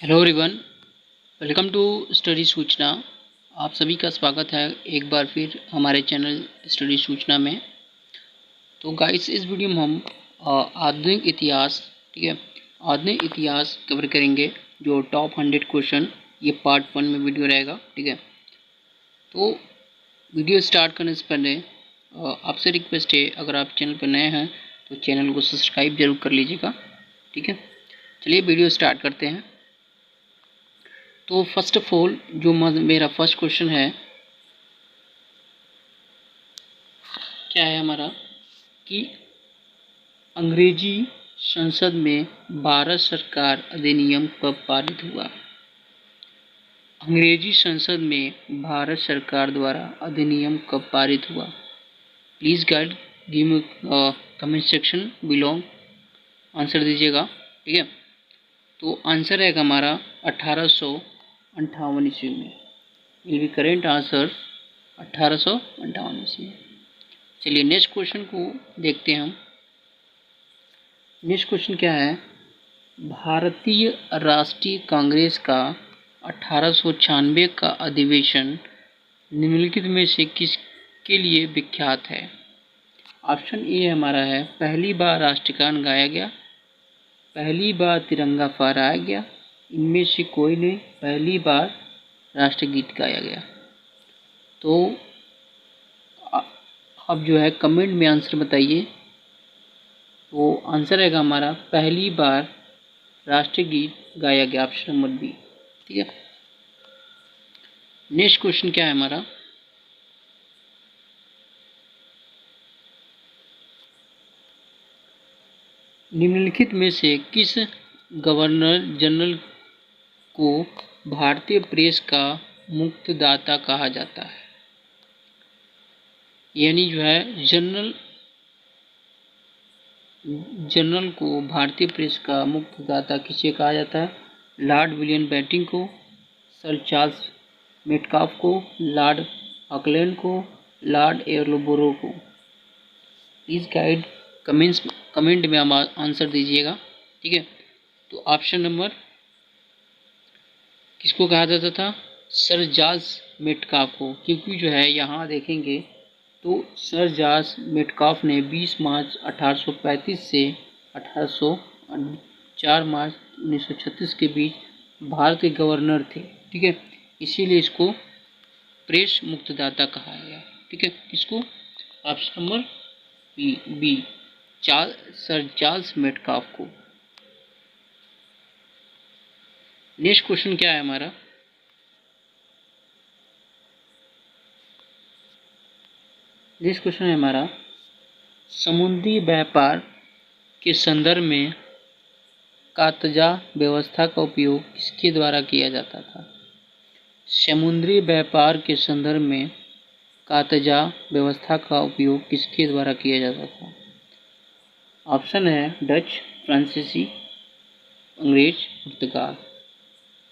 Hello everyone, welcome to study Suchna. आप सभी का स्वागत है एक बार फिर हमारे चैनल स्टडी सूचना में। तो गाइस, इस वीडियो में हम आधुनिक इतिहास, ठीक है, आधुनिक इतिहास कवर करेंगे। जो टॉप 100 क्वेश्चन, ये पार्ट 1 में वीडियो रहेगा, ठीक है। तो वीडियो स्टार्ट करने से पहले आपसे रिक्वेस्ट है, अगर आप चैनल पर नए हैं तो चैनल को सब्सक्राइब जरूर कर लीजिएगा, ठीक है। चलिए वीडियो स्टार्ट करते हैं। तो फर्स्ट ऑफ ऑल जो मेरा फर्स्ट क्वेश्चन है, क्या है हमारा, कि अंग्रेजी संसद में भारत सरकार अधिनियम कब पारित हुआ। अंग्रेजी संसद में भारत सरकार द्वारा अधिनियम कब पारित हुआ। Please guide give me comment section belong, answer दीजिएगा, ठीक है। तो आंसर है हमारा 1858 ईस्वी में। विल बी करेंट आंसर 1858 ईस्वी। चलिए नेक्स्ट क्वेश्चन को देखते हैं हम। नेक्स्ट क्वेश्चन क्या है, भारतीय राष्ट्रीय कांग्रेस का 1896 का अधिवेशन निम्नलिखित में से किसके लिए विख्यात है। ऑप्शन ए हमारा है, पहली बार राष्ट्रगान गाया गया, पहली बार तिरंगा फहराया गया, इनमें से कोई नहीं, पहली बार राष्ट्रगीत गाया गया। तो अब जो है कमेंट में आंसर बताइए। तो आंसर रहेगा हमारा, पहली बार राष्ट्रगीत गाया गया, ऑप्शन नंबर बी, ठीक है। नेक्स्ट क्वेश्चन क्या है हमारा, निम्नलिखित में से किस गवर्नर जनरल को भारतीय प्रेस का मुक्तदाता कहा जाता है। यानी जो है जनरल को भारतीय प्रेस का मुक्तदाता किसे कहा जाता है। लॉर्ड विलियम बेंटिंक को, सर चार्ल्स मेटकाफ को, लॉर्ड ऑकलैंड को, लॉर्ड एयरबोरो को। प्लीज़ गाइड कमेंट में आंसर दीजिएगा, ठीक है। तो ऑप्शन नंबर किसको कहा जाता था, सर चार्ल्स मेटकाफ को, क्योंकि जो है यहाँ देखेंगे तो सर चार्ल्स मेटकाफ ने 20 मार्च 1835 से 4 मार्च 1936 के बीच भारत के गवर्नर थे, ठीक है। इसीलिए इसको प्रेस मुक्तदाता कहा गया, ठीक है। इसको option number B sir Charles Metcalfe को। नेक्स्ट क्वेश्चन क्या है हमारा, नेक्स्ट क्वेश्चन है हमारा, समुद्री व्यापार के संदर्भ में कातजा व्यवस्था का उपयोग किसके द्वारा किया जाता था। समुद्री व्यापार के संदर्भ में कातजा व्यवस्था का उपयोग किसके द्वारा किया जाता था। ऑप्शन है डच, फ्रांसीसी, अंग्रेज, पुर्तगाल।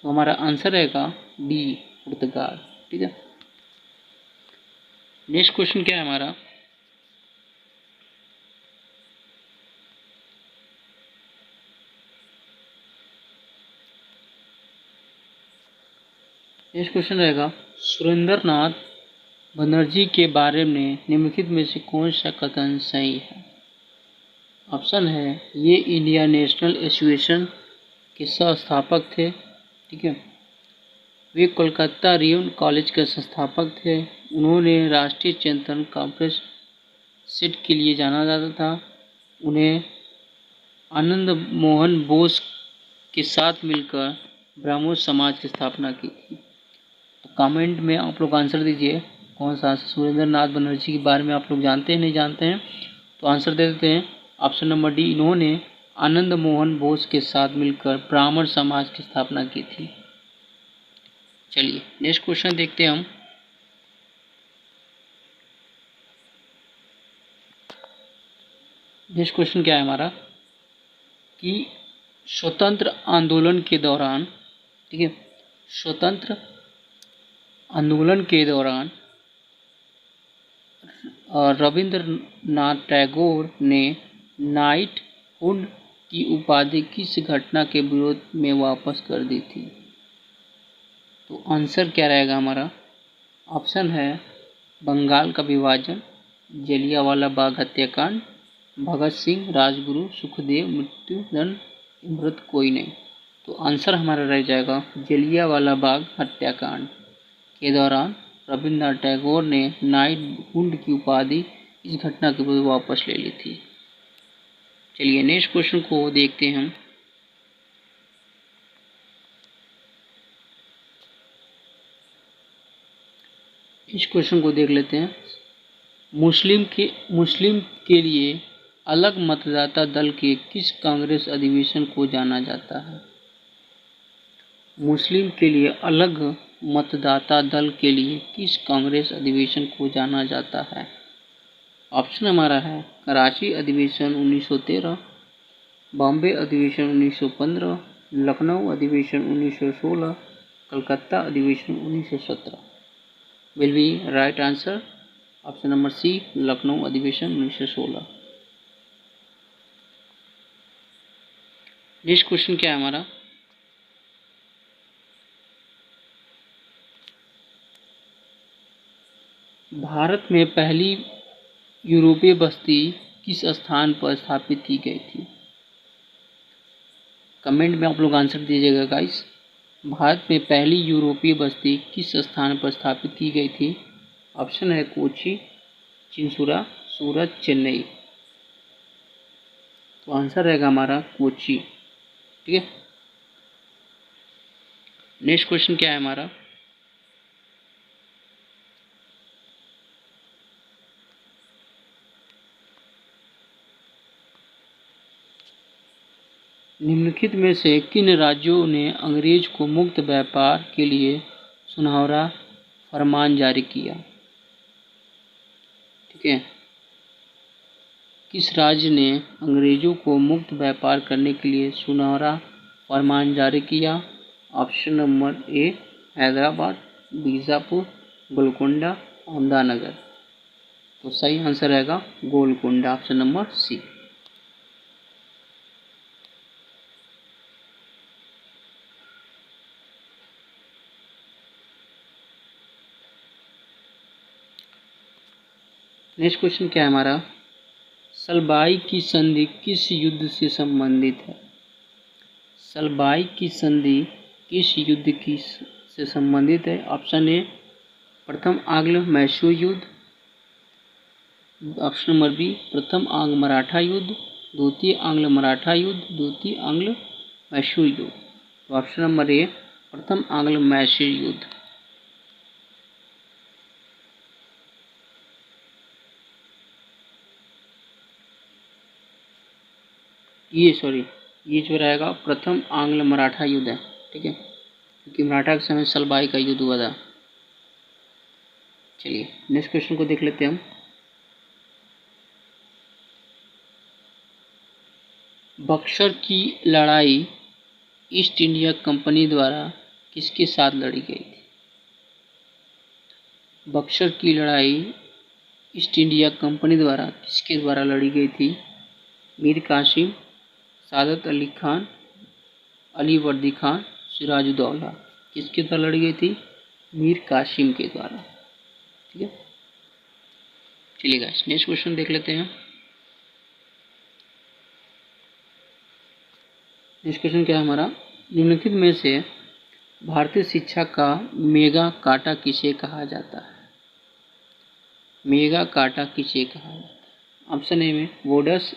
तो हमारा आंसर रहेगा डी, पुर्तगाल, ठीक है। नेक्स्ट क्वेश्चन क्या है हमारा, नेक्स्ट क्वेश्चन रहेगा, सुरेंद्रनाथ बनर्जी के बारे में निम्नलिखित में से कौन सा कथन सही है। ऑप्शन है, ये इंडिया नेशनल एसोसिएशन के संस्थापक थे, ठीक है। वे कोलकाता रिवन कॉलेज के संस्थापक थे। उन्होंने राष्ट्रीय चिंतन कॉन्फ्रेंस सीट के लिए जाना जाता था। उन्हें आनंद मोहन बोस के साथ मिलकर ब्राह्मण समाज की स्थापना की थी। तो कमेंट में आप लोग आंसर दीजिए, कौन सा सुरेंद्र नाथ बनर्जी के बारे में आप लोग जानते हैं नहीं जानते हैं। तो आंसर दे देते हैं, ऑप्शन नंबर डी, इन्होंने आनंद मोहन बोस के साथ मिलकर ब्राह्मण समाज की स्थापना की थी। चलिए नेक्स्ट क्वेश्चन देखते हैं हम। नेक्स्ट क्वेश्चन क्या है हमारा, कि स्वतंत्र आंदोलन के दौरान, ठीक है, स्वतंत्र आंदोलन के दौरान रविंद्रनाथ टैगोर ने नाइटहुड की उपाधि किस घटना के विरोध में वापस कर दी थी? तो आंसर क्या रहेगा हमारा? ऑप्शन है बंगाल का विभाजन, जलियांवाला बाग हत्याकांड, भगत सिंह, राजगुरु, सुखदेव, मृत्युदंड, मृत कोई नहीं। तो आंसर हमारा रह जाएगा जलियांवाला बाग हत्याकांड के दौरान रविन्द्रनाथ टैगोर ने नाइटहुड की उपाधि इस घटना के बाद वापस ले ली थी। चलिए नेक्स्ट क्वेश्चन को देखते हैं हम। इस क्वेश्चन को देख लेते हैं। मुस्लिम के लिए अलग मतदाता दल के किस कांग्रेस अधिवेशन को जाना जाता है? मुस्लिम के लिए अलग मतदाता दल के लिए किस कांग्रेस अधिवेशन को जाना जाता है? ऑप्शन हमारा है कराची अधिवेशन 1913, बॉम्बे अधिवेशन 1915, लखनऊ अधिवेशन 1916, कलकत्ता अधिवेशन 1917। Will be right answer option number C, Lucknow अधिवेशन 1916। नेक्स्ट क्वेश्चन क्या है हमारा? भारत में पहली यूरोपीय बस्ती किस स्थान पर स्थापित की गई थी? कमेंट में आप लोग आंसर दीजिएगा गाइस। भारत में पहली यूरोपीय बस्ती किस स्थान पर स्थापित की गई थी? ऑप्शन है कोची, चिंसुरा, सूरत, चेन्नई। तो आंसर रहेगा हमारा कोची। ठीक है। नेक्स्ट क्वेश्चन क्या है हमारा? निम्नलिखित में से किन राज्यों ने अंग्रेज को मुक्त व्यापार के लिए सुनहरा फरमान जारी किया? ठीक है। किस राज्य ने अंग्रेजों को मुक्त व्यापार करने के लिए सुनहरा फरमान जारी किया? Option number A Hyderabad, Bijapur, Golconda, Ahmednagar. तो सही आंसर रहेगा Golconda, option number C. Next question क्या है हमारा? सलबाई की संधि किस युद्ध से संबंधित है? सलबाई की संधि किस युद्ध की से संबंधित है? ऑप्शन ए प्रथम आंग्ल मैसूर युद्ध, ऑप्शन नंबर बी प्रथम आंग्ल मराठा युद्ध, द्वितीय आंग्ल मराठा युद्ध, द्वितीय आंग्ल मैसूर युद्ध। तो ऑप्शन नंबर ए प्रथम आंग्ल मैसूर युद्ध। ये जो रहेगा प्रथम आंग्ल मराठा युद्ध है। ठीक है, क्योंकि मराठा के समय सलबाई का युद्ध हुआ था। चलिए नेक्स्ट क्वेश्चन को देख लेते हैं हम। बक्सर की लड़ाई ईस्ट इंडिया कंपनी द्वारा किसके साथ लड़ी गई थी? बक्सर की लड़ाई ईस्ट इंडिया कंपनी द्वारा किसके द्वारा लड़ी गई थी? मीर कासिम, सादत अली खान, अली वर्दी खान, सिराजुद्दौला। किसके द्वारा लड़ी गई थी? मीर कासिम के द्वारा। ठीक है, चलिए गाइस नेक्स्ट क्वेश्चन देख लेते हैं। नेक्स्ट क्वेश्चन क्या है हमारा? निम्नलिखित में से भारतीय शिक्षा का मेगा काटा किसे कहा जाता है? मेगा काटा किसे कहा जाता है? ऑप्शन ए में वोडस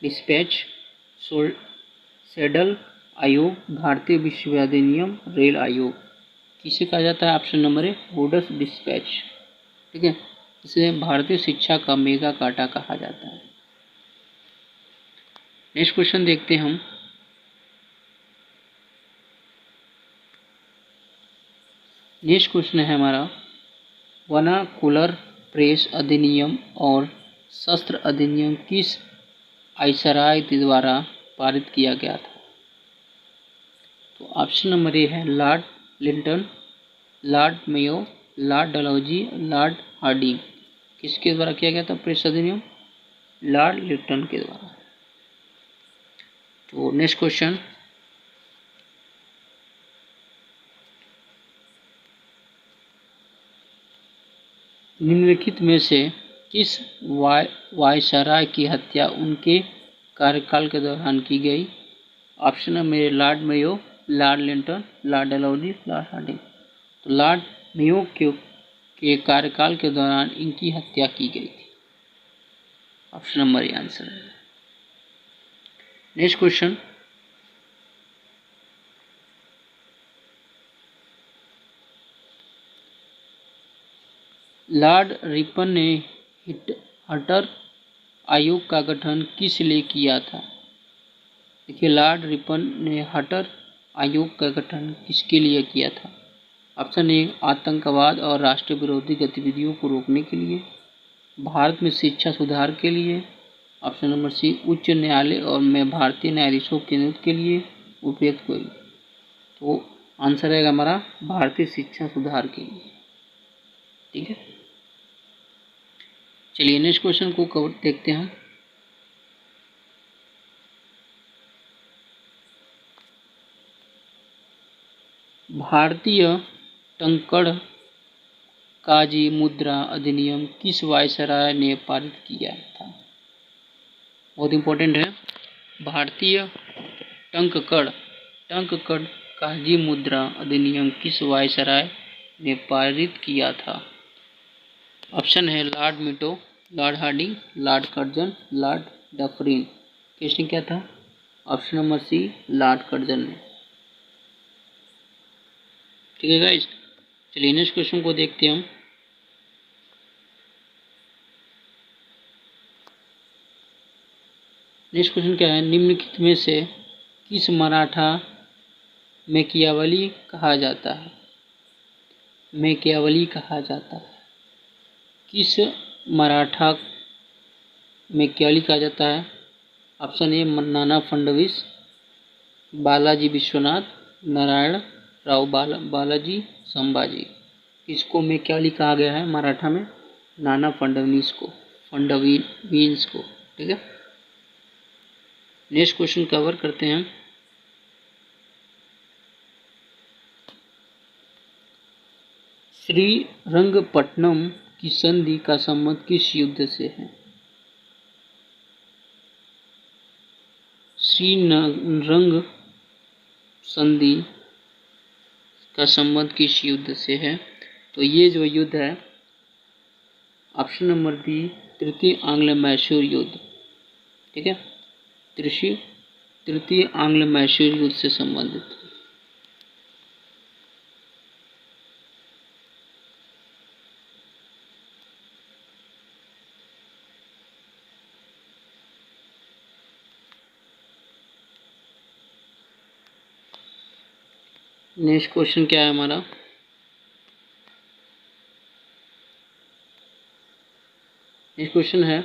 डिस्पैच, सेडल आयोग, भारतीय विश्वविद्यालय अधिनियम, रेल आयोग। किसे कहा जाता है? Option number A Wood's despatch. ठीक है, इसे भारतीय शिक्षा का मेगा काटा कहा जाता है। नेक्स्ट क्वेश्चन देखते हैं हम। नेक्स्ट क्वेश्चन है हमारा वर्नाकुलर प्रेस अधिनियम और शस्त्र अधिनियम किस आइसराय द्वारा पारित किया गया था? तो ऑप्शन नंबर ए है lord Lytton, lord Mayo, lord Dalhousie, lord Hardinge. किसके द्वारा किया गया था प्रेस अधिनियम? लॉर्ड लिंटन के द्वारा। तो नेक्स्ट क्वेश्चन, निम्नलिखित में से किस वायसराय की हत्या उनके कार्यकाल के दौरान की गई? ऑप्शन है मेरे lord Mayo, lord Lytton, lord Dalhousie, lord Hardinge. तो लॉर्ड मेयो के कार्यकाल के दौरान इनकी हत्या की गई थी। ऑप्शन नंबर ए आंसर है। नेक्स्ट क्वेश्चन, लॉर्ड रिपन ने हटर आयोग का गठन किस लिए किया था? देखिए, लॉर्ड रिपन ने हटर आयोग का गठन किसके लिए किया था? ऑप्शन ए आतंकवाद और राष्ट्र विरोधी गतिविधियों को रोकने के लिए, भारत में शिक्षा सुधार के लिए, ऑप्शन नंबर सी उच्च न्यायालय और में भारतीय न्यायाधीशों के नियुक्ति के लिए, उपयुक्त कोई। तो आंसर है हमारा भारतीय शिक्षा सुधार के लिए। ठीक है, चलिए नेक्स्ट क्वेश्चन को कवर देखते हैं। भारतीय टंकण काजी मुद्रा अधिनियम किस वायसराय ने पारित किया था? बहुत इंपॉर्टेंट है। भारतीय टंककड़ काजी मुद्रा अधिनियम किस वायसराय ने पारित किया था? ऑप्शन है Lord Minto, Lord Hardinge, Lord Curzon, Lord Dufferin. किसने क्या था? Option number C Lord Curzon ने। ठीक है गाइस, चलिए नेक्स्ट क्वेश्चन को देखते हैं हम। नेक्स्ट क्वेश्चन क्या है, निम्नलिखित में से किस मराठा मैकियावली कहा जाता है? मैकियावली कहा जाता है, किस मराठा मैकियावली कहा जाता है? ऑप्शन ए नाना फडणवीस, बालाजी विश्वनाथ, नारायण राव बालाजी संभाजी। इसको मैकियावली कहा गया है मराठा में? नाना फडणवीस को, फडणवीस को। ठीक है, नेक्स्ट क्वेश्चन कवर करते हैं। श्रीरंगपट्टनम की संधि का संबंध किस युद्ध से है? श्रीरंग संधि का संबंध किस युद्ध से है? तो ये जो युद्ध है, ऑप्शन नंबर बी तृतीय आंग्ल मैसूर युद्ध। ठीक है, तृतीय आंग्ल मैसूर युद्ध से संबंधित। नेक्स्ट क्वेश्चन क्या है हमारा, नेक्स्ट क्वेश्चन है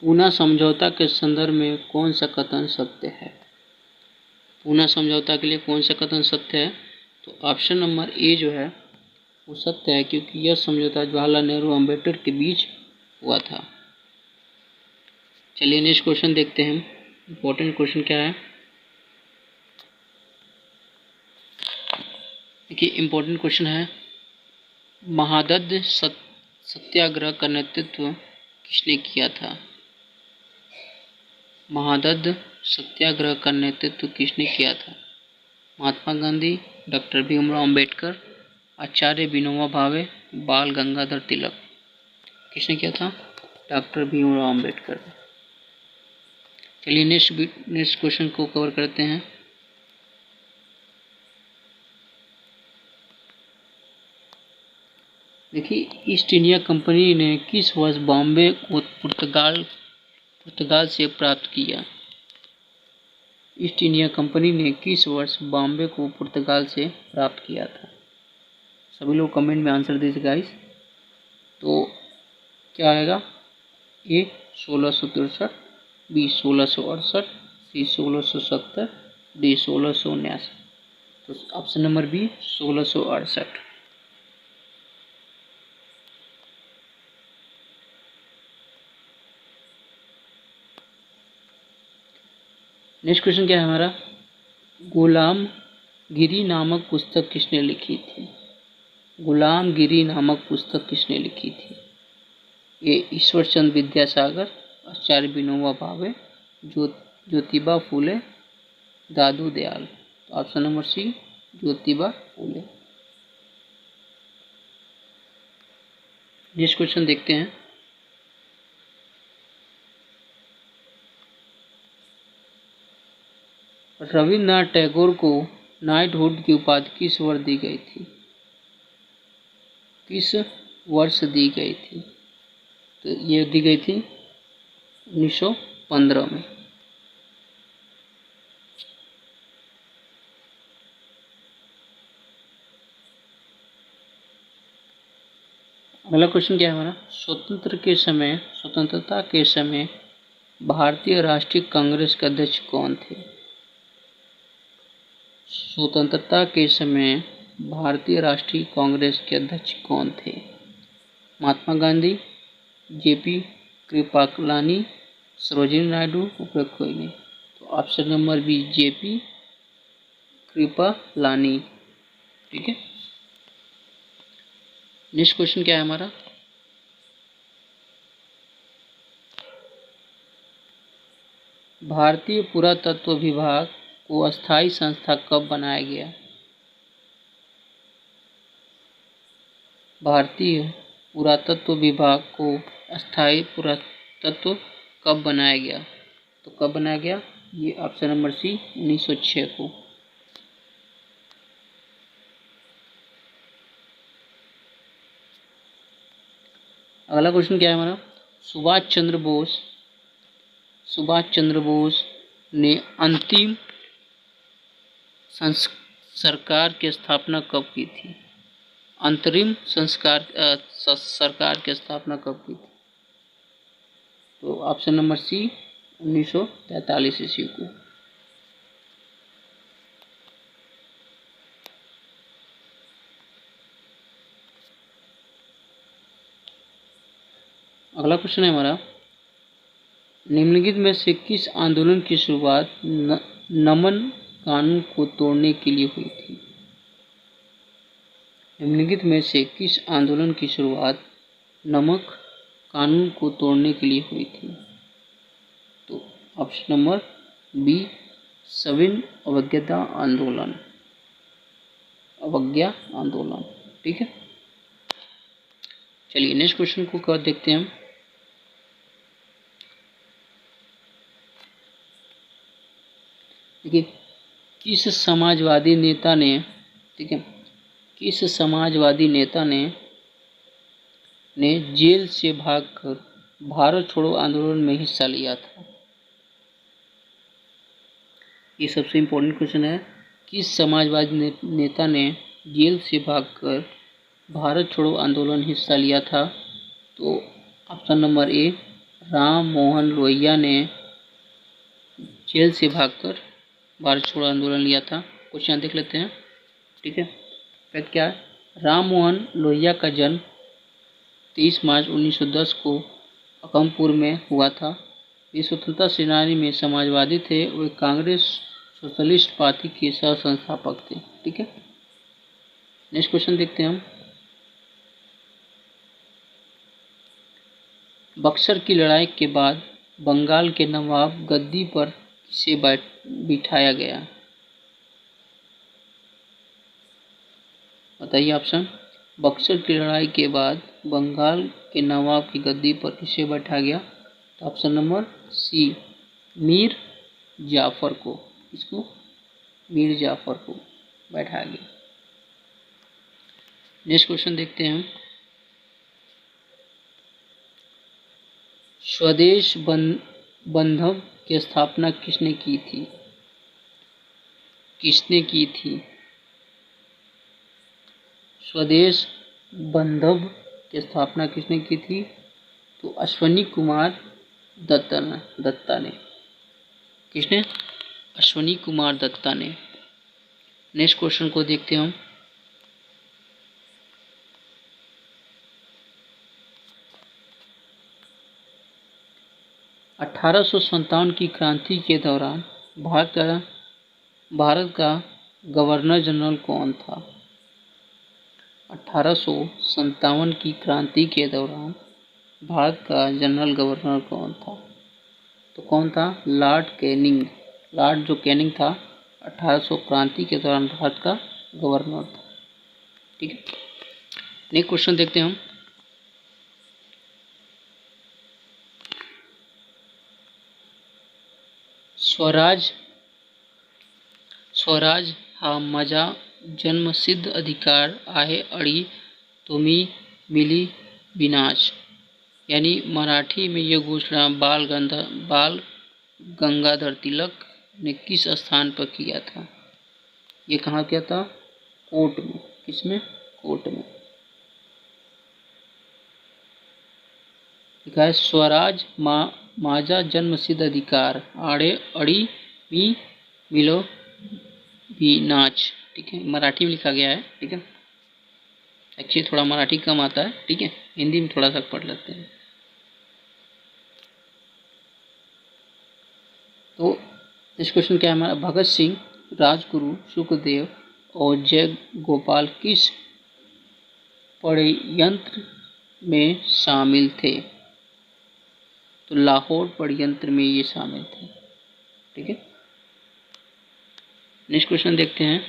पूना समझौता के संदर्भ में कौन सा कथन सत्य है? पूना समझौता के लिए कौन सा कथन सत्य है? तो ऑप्शन नंबर ए जो है वो सत्य है, क्योंकि यह समझौता जवाहरलाल नेहरू और अम्बेडकर के बीच हुआ था। चलिए नेक्स्ट क्वेश्चन देखते हैं। इंपॉर्टेंट क्वेश्चन क्या है, देखिए इंपॉर्टेंट क्वेश्चन है, महादत्त सत्याग्रह का नेतृत्व किसने किया था? महादत्त सत्याग्रह का नेतृत्व किसने किया था? महात्मा गांधी, डॉक्टर भीमराव अम्बेडकर, आचार्य विनोबा भावे, बाल गंगाधर तिलक। किसने किया था? डॉक्टर भीमराव अम्बेडकर। चलिए नेक्स्ट क्वेश्चन को कवर करते हैं। देखिए, ईस्ट इंडिया कंपनी ने किस वर्ष बॉम्बे को पुर्तगाल से प्राप्त किया? ईस्ट इंडिया कंपनी ने किस वर्ष बॉम्बे को पुर्तगाल से प्राप्त किया था? सभी लोग कमेंट में आंसर दीजिए गाइस। तो क्या आएगा? A 1663, B 1668, C 1670, D 1679। तो option number B 1668। Next question क्या है हमारा, गुलाम गिरी नामक पुस्तक किसने लिखी थी? गुलाम गिरी नामक पुस्तक किसने लिखी थी? ये ईश्वर चंद्र विद्यासागर, आचार्य विनोबा भावे, ज्योतिबा फूले, दादू दयाल। तो ऑप्शन नंबर सी ज्योतिबा फूले। नेक्स्ट क्वेश्चन देखते हैं, रविन्द्रनाथ टैगोर को नाइटहुड की उपाधि किस वर्ष दी गई थी? किस वर्ष दी गई थी? तो ये दी गई थी 1915 में। अगला क्वेश्चन क्या है हमारा, स्वतंत्रता के समय भारतीय राष्ट्रीय कांग्रेस के अध्यक्ष कौन थे? स्वतंत्रता के समय भारतीय राष्ट्रीय कांग्रेस के अध्यक्ष कौन थे? महात्मा गांधी, जेपी कृपलानी, सरोजिनी नायडू, उपे कोई नहीं। तो option number B JP Kripalani. ठीक है। नेक्स्ट क्वेश्चन क्या है हमारा, भारतीय पुरातत्व विभाग को अस्थायी संस्था कब बनाया गया? भारतीय पुरातत्व विभाग को अस्थायी पुरातत्व कब बनाया गया? तो कब बनाया गया? ये ऑप्शन नंबर सी 1906 को। अगला क्वेश्चन क्या है हमारा, सुभाष चंद्र बोस ने अंतिम सरकार की स्थापना कब की थी? अंतरिम सरकार की स्थापना कब की थी? तो ऑप्शन नंबर सी 1943 ईस्वी को। अगला क्वेश्चन है हमारा, निम्नलिखित में से किस आंदोलन की शुरुआत नमन कानून को तोड़ने के लिए हुई थी? निम्नलिखित में से किस आंदोलन की शुरुआत नमक कानून को तोड़ने के लिए हुई थी? तो ऑप्शन नंबर बी सविन अवज्ञा आंदोलन। ठीक है। चलिए नेक्स्ट क्वेश्चन को कर देखते हैं हम। देखिए, किस समाजवादी नेता ने, ठीक है, किस समाजवादी नेता ने जेल से भागकर भारत छोड़ो आंदोलन में हिस्सा लिया था? ये सबसे इम्पोर्टेंट क्वेश्चन है। किस समाजवादी नेता ने जेल से भागकर भारत छोड़ो आंदोलन हिस्सा लिया था? तो ऑप्शन नंबर ए राम मोहन लोहिया ने जेल से भागकर भारत छोड़ो आंदोलन लिया था। क्वेश्चन देख लेते हैं। ठीक है, फैक्ट क्या है, राम मोहन लोहिया का जन्म 30 मार्च 1910 को अकमपुर में हुआ था। ये स्वतंत्रता सेनानी में समाजवादी थे। वे कांग्रेस सोशलिस्ट पार्टी के सह संस्थापक थे। ठीक है। नेक्स्ट क्वेश्चन देखते हैं हम। बक्सर की लड़ाई के बाद बंगाल के नवाब गद्दी पर किसे बिठाया गया? बताइए ऑप्शन। बक्सर की लड़ाई के बाद बंगाल के नवाब की गद्दी पर किसे बैठाया गया? तो option number C Mir Jafar को। इसको मीर जाफर को बैठाया गया। नेक्स्ट क्वेश्चन देखते हैं हम। स्वदेश बंधव की स्थापना किसने की थी? स्वदेश बंधव की स्थापना किसने की थी? तो अश्वनी कुमार दत्ता ने। किसने? अश्वनी कुमार दत्ता ने। नेक्स्ट क्वेश्चन को देखते हैं हम। अठारह की क्रांति के दौरान भारत का भारत का गवर्नर जनरल कौन था? 1857 की क्रांति के दौरान भारत का जनरल गवर्नर कौन था? तो कौन था? Lord Canning. लॉर्ड जो कैनिंग था 1800 क्रांति के दौरान भारत का गवर्नर था। ठीक है, नेक्स्ट क्वेश्चन देखते हैं हम। स्वराज स्वराज हा माझा जन्मसिद्ध अधिकार आहे अडी तुम्ही मिली विनाश, यानी मराठी में यह घोषणा बाल गंगाधर तिलक ने किस स्थान पर किया था? ये कहाँ किया था? कोर्ट में। किसमें? कोर्ट में। लिखा है स्वराज माझा जन्मसिद्ध अधिकार आड़े अड़ी मी मिलो विनाश। ठीक है, मराठी में लिखा गया है। ठीक है, एक्चुअली थोड़ा मराठी कम आता है। ठीक है, हिंदी में थोड़ा सा पढ़ लेते हैं। तो इस क्वेश्चन क्या है हमारा? भगत सिंह, राजगुरु, सुखदेव और जय गोपाल किस षड्यंत्र में शामिल थे? तो लाहौर षड्यंत्र में ये शामिल थे। ठीक है, नेक्स्ट क्वेश्चन देखते हैं।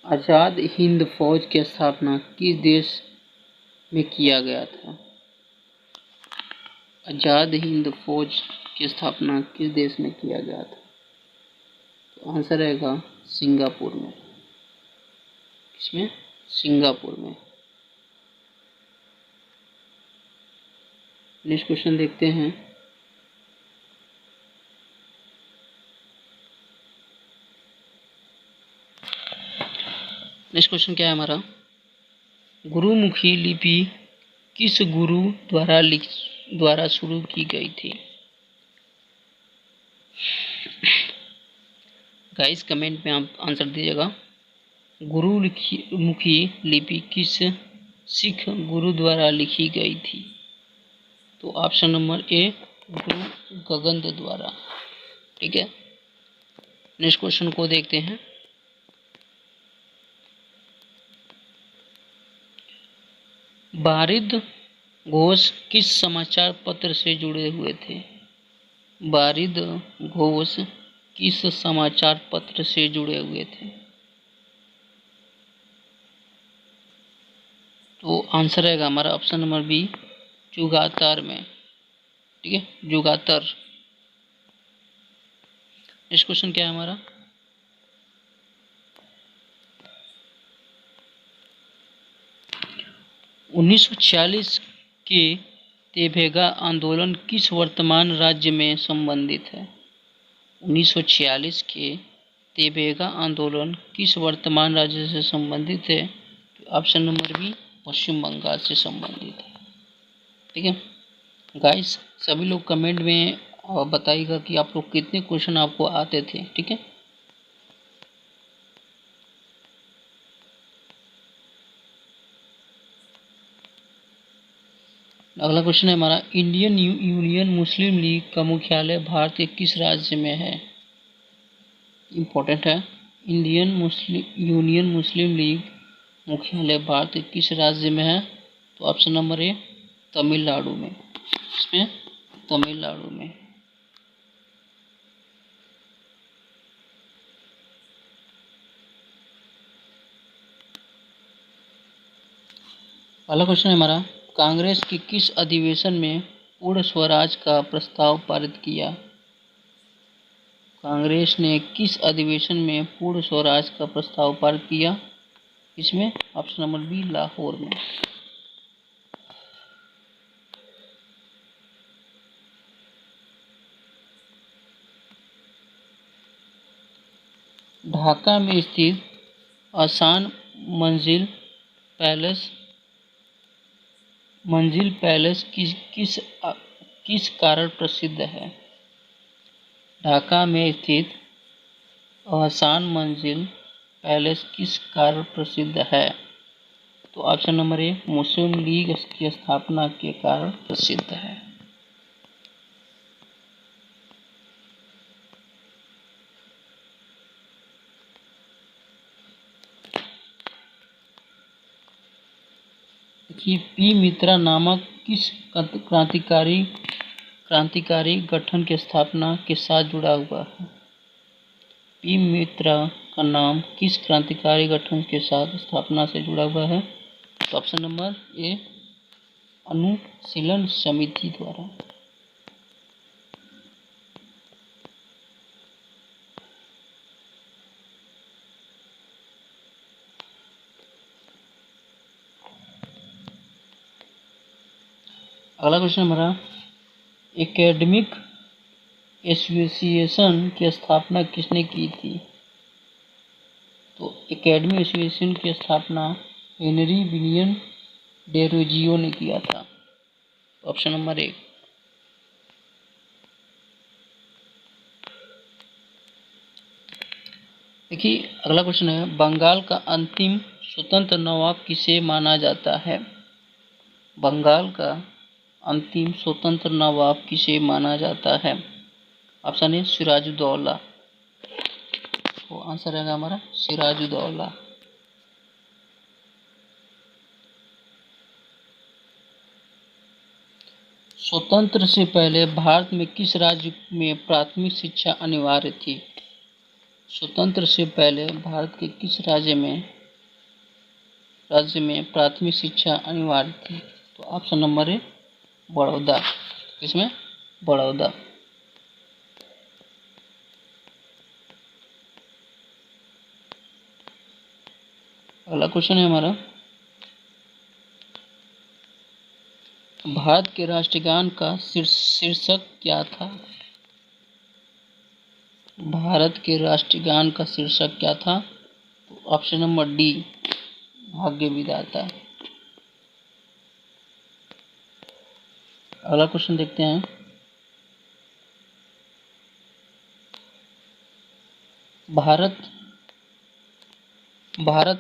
आजाद हिंद फौज की स्थापना किस देश में किया गया था? आजाद हिंद फौज की स्थापना किस देश में किया गया था? तो आंसर रहेगा सिंगापुर में। किसमें? सिंगापुर में। नेक्स्ट क्वेश्चन देखते हैं। नेक्स्ट क्वेश्चन क्या है हमारा? गुरुमुखी लिपि किस गुरु द्वारा शुरू की गई थी? गाइस कमेंट में आप आंसर दीजिएगा। गुरुमुखी लिपि किस सिख गुरु द्वारा लिखी गई थी? तो ऑप्शन नंबर ए गुरु गगन द्वारा। ठीक है, नेक्स्ट क्वेश्चन को देखते हैं। बारिद घोष किस समाचार पत्र से जुड़े हुए थे? बारिद घोष किस समाचार पत्र से जुड़े हुए थे? तो आंसर रहेगा हमारा ऑप्शन नंबर बी जुगातार में। ठीक है, जुगातार। नेक्स्ट क्वेश्चन क्या है हमारा? उन्नीस 1946 के तेभेगा आंदोलन किस वर्तमान राज्य में संबंधित है? 1946 के तेभेगा आंदोलन किस वर्तमान राज्य से संबंधित है? तो ऑप्शन नंबर बी पश्चिम बंगाल से संबंधित है। ठीक है गाइस, सभी लोग कमेंट में बताइएगा कि आप लोग कितने क्वेश्चन आपको आते थे। ठीक है, अगला क्वेश्चन है हमारा, इंडियन यूनियन मुस्लिम लीग का मुख्यालय भारत के किस राज्य में है? इम्पोर्टेंट है। यूनियन मुस्लिम लीग मुख्यालय भारत के किस राज्य में है? तो ऑप्शन नंबर ए तमिलनाडु में। इसमें तमिलनाडु में। अगला क्वेश्चन है हमारा, कांग्रेस के किस अधिवेशन में पूर्ण स्वराज का प्रस्ताव पारित किया? कांग्रेस ने किस अधिवेशन में पूर्ण स्वराज का प्रस्ताव पारित किया? इसमें ऑप्शन नंबर बी लाहौर में। ढाका में स्थित आसान मंजिल पैलेस किस कारण प्रसिद्ध है? ढाका में स्थित आसान मंजिल पैलेस किस कारण प्रसिद्ध है? तो ऑप्शन नंबर ए मुस्लिम लीग की स्थापना के कारण प्रसिद्ध है। देखिए पी मित्रा नामक किस क्रांतिकारी गठन की स्थापना के साथ जुड़ा हुआ है? पी मित्रा का नाम किस क्रांतिकारी गठन के साथ स्थापना से जुड़ा हुआ है? तो ऑप्शन नंबर ए अनुशीलन समिति द्वारा। अगला क्वेश्चन हमारा एकेडमिक एसोसिएशन की स्थापना किसने की थी? तो एकेडमिक एसोसिएशन की स्थापना हेनरी विलियम डेरोजियो ने किया था। ऑप्शन नंबर ए। देखिए अगला क्वेश्चन है बंगाल का अंतिम स्वतंत्र नवाब किसे माना जाता है? बंगाल का अंतिम स्वतंत्र नवाब किसे माना जाता है? Option A Sirajuddaula. तो आंसर रहेगा हमारा सिराजुद्दौला। स्वतंत्र से पहले भारत में किस राज्य में प्राथमिक शिक्षा अनिवार्य थी? स्वतंत्र से पहले भारत के किस राज्य में प्राथमिक शिक्षा अनिवार्य थी? तो ऑप्शन नंबर ए बड़ौदा। किसमें? बड़ौदा। अगला क्वेश्चन है हमारा भारत के राष्ट्रगान का शीर्षक क्या था? भारत के राष्ट्रगान का शीर्षक क्या था? तो ऑप्शन नंबर डी भाग्य विधाता। अगला क्वेश्चन देखते हैं भारत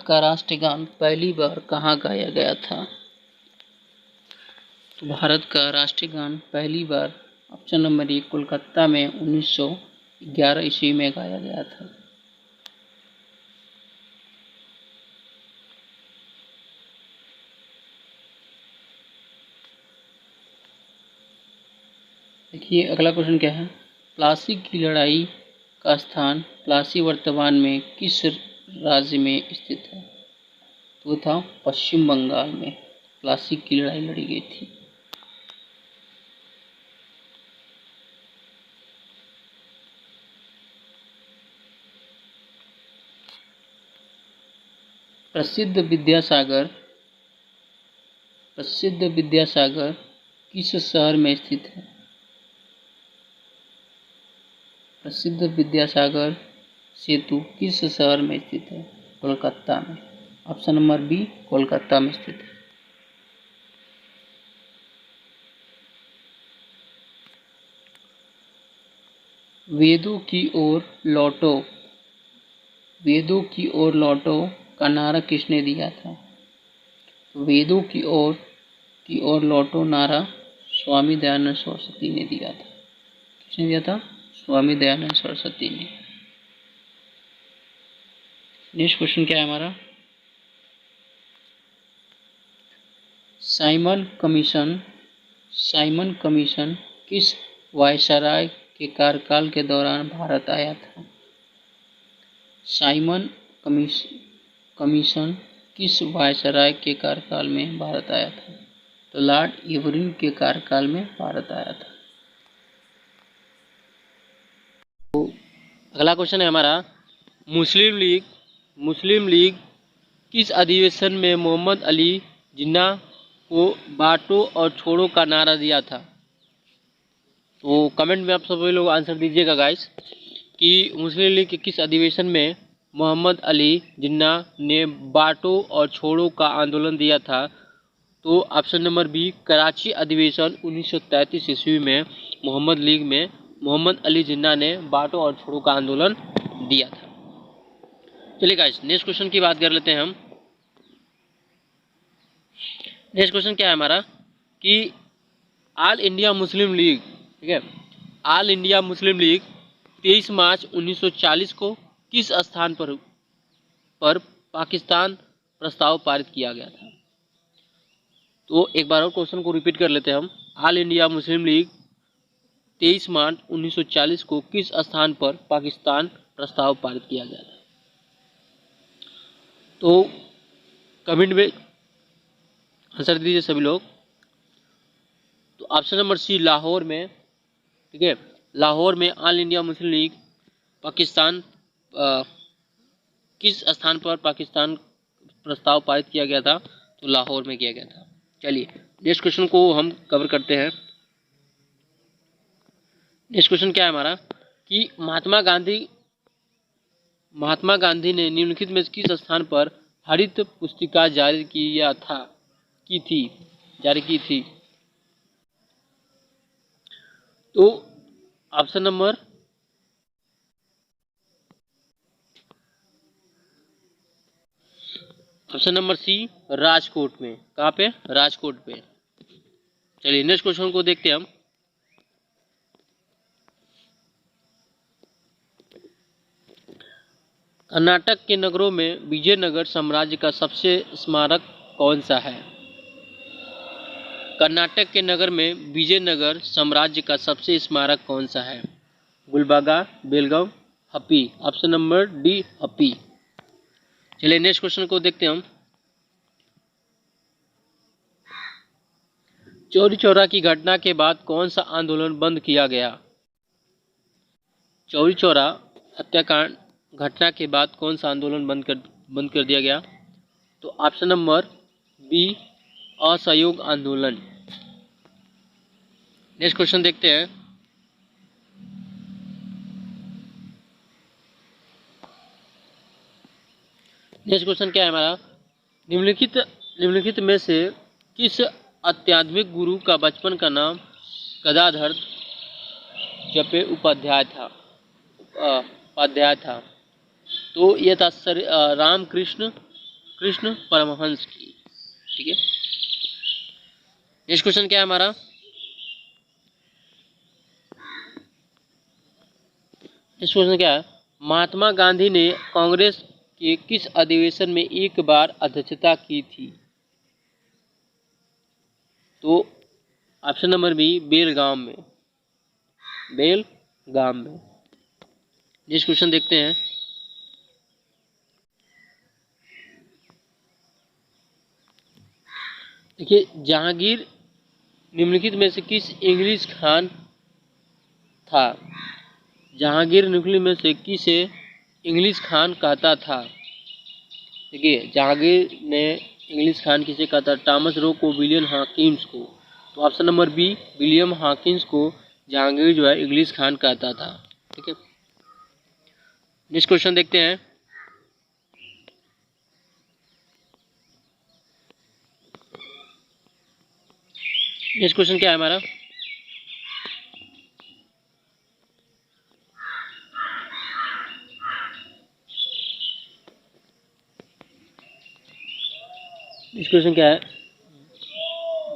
का राष्ट्रगान पहली बार कहाँ गाया गया था? तो भारत का राष्ट्रगान पहली बार ऑप्शन नंबर ए कोलकाता में 1911 ईस्वी में गाया गया था। देखिए अगला क्वेश्चन क्या है प्लासी की लड़ाई का स्थान प्लासी वर्तमान में किस राज्य में स्थित है? तो था पश्चिम बंगाल में प्लासी की लड़ाई लड़ी गई थी। प्रसिद्ध विद्यासागर किस शहर में स्थित है? प्रसिद्ध विद्यासागर सेतु किस शहर में स्थित है? कोलकाता में। ऑप्शन नंबर बी कोलकाता में स्थित है। वेदों की ओर लौटो का नारा किसने दिया था? वेदों की ओर लौटो नारा स्वामी दयानंद सरस्वती ने दिया था। किसने दिया था? स्वामी दयानंद सरस्वती ने। नेक्स्ट क्वेश्चन क्या है हमारा साइमन कमीशन किस वायसराय के कार्यकाल के दौरान भारत आया था? साइमन कमीशन किस वायसराय के कार्यकाल में भारत आया था? तो लॉर्ड इरविन के कार्यकाल में भारत आया था। तो अगला क्वेश्चन है हमारा मुस्लिम लीग किस अधिवेशन में मोहम्मद अली जिन्ना को बांटो और छोड़ो का नारा दिया था? तो कमेंट में आप सभी लोग आंसर दीजिएगा गाइस कि मुस्लिम लीग के किस अधिवेशन में मोहम्मद अली जिन्ना ने बांटो और छोड़ो का आंदोलन दिया था? तो ऑप्शन नंबर बी कराची अधिवेशन 1933 ईस्वी में मोहम्मद अली जिन्ना ने बांटो और छोड़ो का आंदोलन दिया था। चलिए गाइस, नेक्स्ट क्वेश्चन की बात कर लेते हैं हम। नेक्स्ट क्वेश्चन क्या है हमारा कि ऑल इंडिया मुस्लिम लीग, ठीक है, ऑल इंडिया मुस्लिम लीग 23 मार्च 1940 को किस स्थान पर पाकिस्तान प्रस्ताव पारित किया गया था? तो एक बार और क्वेश्चन को रिपीट कर लेते हैं हम। ऑल इंडिया मुस्लिम लीग 23 मार्च 1940 को किस स्थान पर पाकिस्तान प्रस्ताव पारित किया गया था? तो कमेंट में आंसर दीजिए सभी लोग। तो ऑप्शन नंबर सी लाहौर में, ठीक है, लाहौर में all India Muslim league Pakistan किस स्थान पर पाकिस्तान प्रस्ताव पारित किया गया था? तो लाहौर में किया गया था। चलिए नेक्स्ट क्वेश्चन को हम कवर करते हैं। नेक्स्ट क्वेश्चन क्या है हमारा कि महात्मा गांधी ने निम्नलिखित में किस स्थान पर हरित पुस्तिका जारी की थी? तो ऑप्शन नंबर सी राजकोट में। कहाँ पे? राजकोट पे। चलिए नेक्स्ट क्वेश्चन को देखते हैं हम। कर्नाटक के नगरों में विजयनगर साम्राज्य का सबसे स्मारक कौन सा है? कर्नाटक के नगर में विजयनगर साम्राज्य का सबसे स्मारक कौन सा है? Gulbarga, Belgaum, Hampi. Option number D Hampi. चलिए नेक्स्ट क्वेश्चन को देखते हैं हम। चौरी चौरा की घटना के बाद कौन सा आंदोलन बंद किया गया? चौरी चौरा हत्याकांड घटना के बाद कौन सा आंदोलन बंद कर दिया गया? तो ऑप्शन नंबर बी असहयोग आंदोलन। नेक्स्ट क्वेश्चन देखते हैं। नेक्स्ट क्वेश्चन क्या है हमारा, निम्नलिखित में से किस आध्यात्मिक गुरु का बचपन का नाम गदाधर जपे उपाध्याय था? तो यह था रामकृष्ण परमहंस की। ठीक है, नेक्स्ट क्वेश्चन क्या है हमारा, नेक्स्ट क्वेश्चन क्या है, महात्मा गांधी ने कांग्रेस के किस अधिवेशन में एक बार अध्यक्षता की थी? तो ऑप्शन नंबर बी बेलगाम में। नेक्स्ट क्वेश्चन देखते हैं। देखिए, जहांगीर निम्नलिखित में से किस इंग्लिश खान था? जहांगीर निम्नलिखित में से किसे इंग्लिश खान कहता था? देखिए, जहांगीर ने इंग्लिश खान किसे कहता? टॉमस रो को, विलियम हॉकिंस को। तो option number B William Hawkins को जहांगीर जो है इंग्लिश खान कहता था। ठीक है, नेक्स्ट क्वेश्चन देखते हैं। नेक्स्ट क्वेश्चन क्या है हमारा, नेक्स्ट क्वेश्चन क्या है,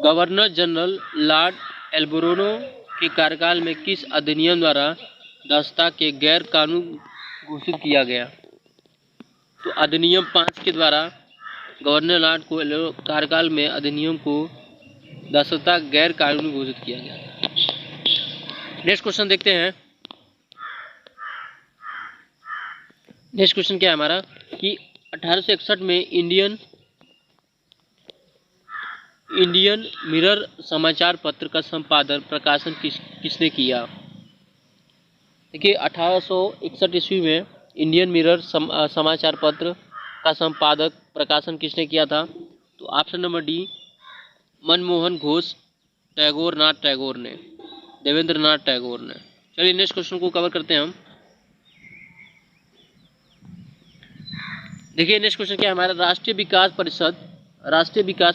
गवर्नर जनरल लॉर्ड एल्बोरोनो के कार्यकाल में किस अधिनियम द्वारा दासता के गैर कानून घोषित किया गया? तो अधिनियम 5 के द्वारा गवर्नर लॉर्ड को कार्यकाल में अधिनियम को दासता गैर कानूनी घोषित किया गया। नेक्स्ट क्वेश्चन देखते हैं। नेक्स्ट क्वेश्चन क्या है हमारा कि 1861 में इंडियन मिरर समाचार पत्र का संपादन प्रकाशन किसने किया? देखिए, 1861 ईस्वी में इंडियन मिरर समाचार पत्र का संपादक प्रकाशन किसने किया था? तो option number D Manmohan Ghosh, Debendranath Tagore ने। चलिए नेक्स्ट क्वेश्चन को कवर करते हैं हम। देखिए, नेक्स्ट क्वेश्चन क्या है हमारा, राष्ट्रीय विकास